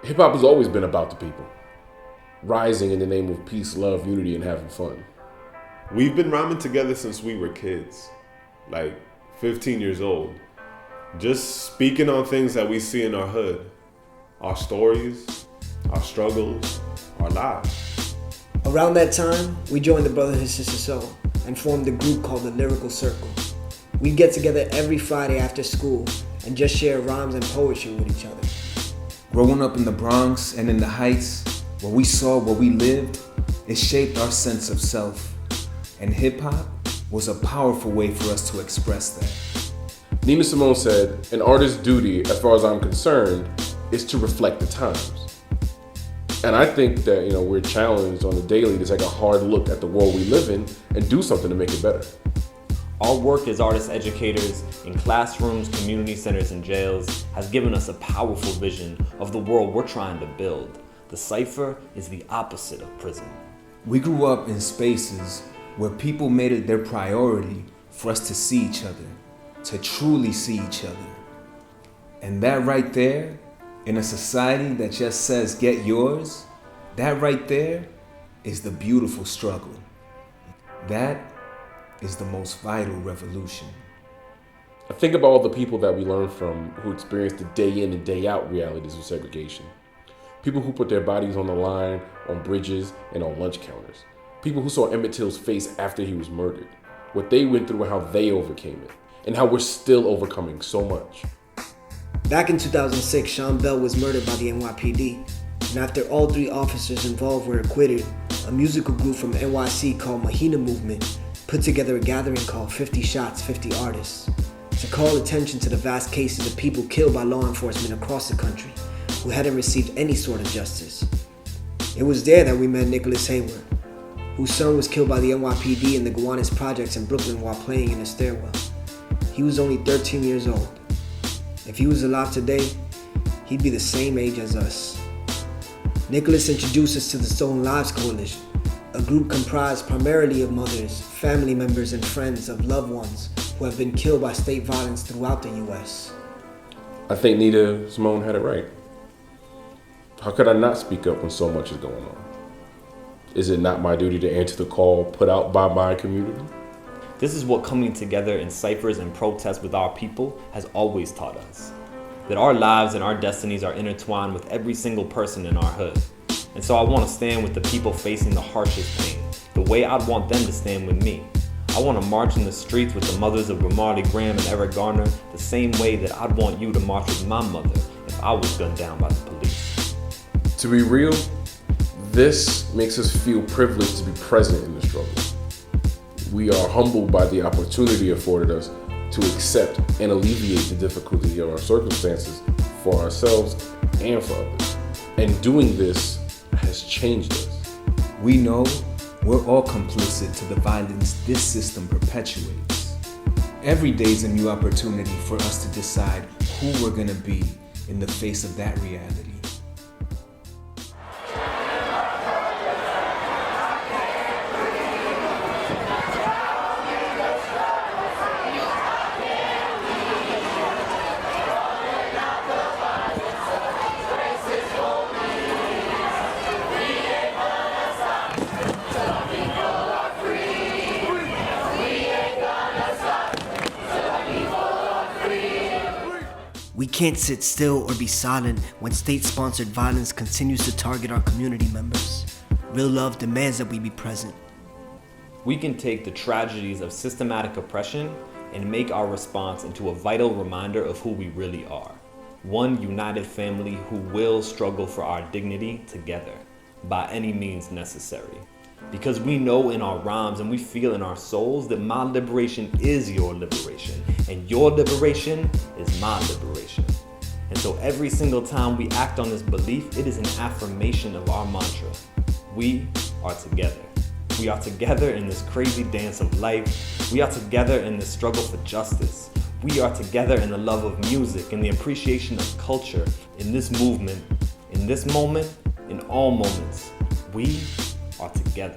Hip hop has always been about the people, rising in the name of peace, love, unity, and having fun. We've been rhyming together since we were kids, like 15 years old. Just speaking on things that we see in our hood, our stories, our struggles, our lives. Around that time, we joined the Brotherhood Sister Soul and formed a group called the Lyrical Circle. We'd get together every Friday after school and just share rhymes and poetry with each other. Growing up in the Bronx and in the Heights, where we saw what we lived, it shaped our sense of self. And hip-hop was a powerful way for us to express that. Nina Simone said, an artist's duty, as far as I'm concerned, is to reflect the times. And I think that, we're challenged on the daily to take a hard look at the world we live in and do something to make it better. Our work as artist educators in classrooms, community centers, and jails has given us a powerful vision of the world we're trying to build. The Cypher is the opposite of prison. We grew up in spaces where people made it their priority for us to see each other, to truly see each other. And that right there, in a society that just says, get yours, that right there is the beautiful struggle. That is the most vital revolution. I think about all the people that we learn from who experience the day in and day out realities of segregation. People who put their bodies on the line, on bridges, and on lunch counters. People who saw Emmett Till's face after he was murdered. What they went through and how they overcame it. And how we're still overcoming so much. Back in 2006, Sean Bell was murdered by the NYPD. And after all 3 officers involved were acquitted, a musical group from NYC called Mahina Movement put together a gathering called 50 Shots, 50 Artists to call attention to the vast cases of people killed by law enforcement across the country who hadn't received any sort of justice. It was there that we met Nicholas Hayward, whose son was killed by the NYPD in the Gowanus projects in Brooklyn while playing in a stairwell. He was only 13 years old. If he was alive today, he'd be the same age as us. Nicholas introduced us to the Stolen Lives Coalition, a group comprised primarily of mothers, family members, and friends of loved ones who have been killed by state violence throughout the U.S. I think Nina Simone had it right. How could I not speak up when so much is going on? Is it not my duty to answer the call put out by my community? This is what coming together in ciphers and protests with our people has always taught us. That our lives and our destinies are intertwined with every single person in our hood. And so I want to stand with the people facing the harshest pain, the way I'd want them to stand with me. I want to march in the streets with the mothers of Ramarley Graham and Eric Garner the same way that I'd want you to march with my mother if I was gunned down by the police. To be real, this makes us feel privileged to be present in the struggle. We are humbled by the opportunity afforded us to accept and alleviate the difficulty of our circumstances for ourselves and for others. And doing this has changed us. We know we're all complicit to the violence this system perpetuates. Every day is a new opportunity for us to decide who we're gonna be in the face of that reality. We can't sit still or be silent when state-sponsored violence continues to target our community members. Real love demands that we be present. We can take the tragedies of systematic oppression and make our response into a vital reminder of who we really are. One united family who will struggle for our dignity together by any means necessary. Because we know in our rhymes and we feel in our souls that my liberation is your liberation and your liberation is my liberation. And so every single time we act on this belief, it is an affirmation of our mantra. We are together. We are together in this crazy dance of life. We are together in this struggle for justice. We are together in the love of music and the appreciation of culture, in this movement, in this moment, in all moments. We are together.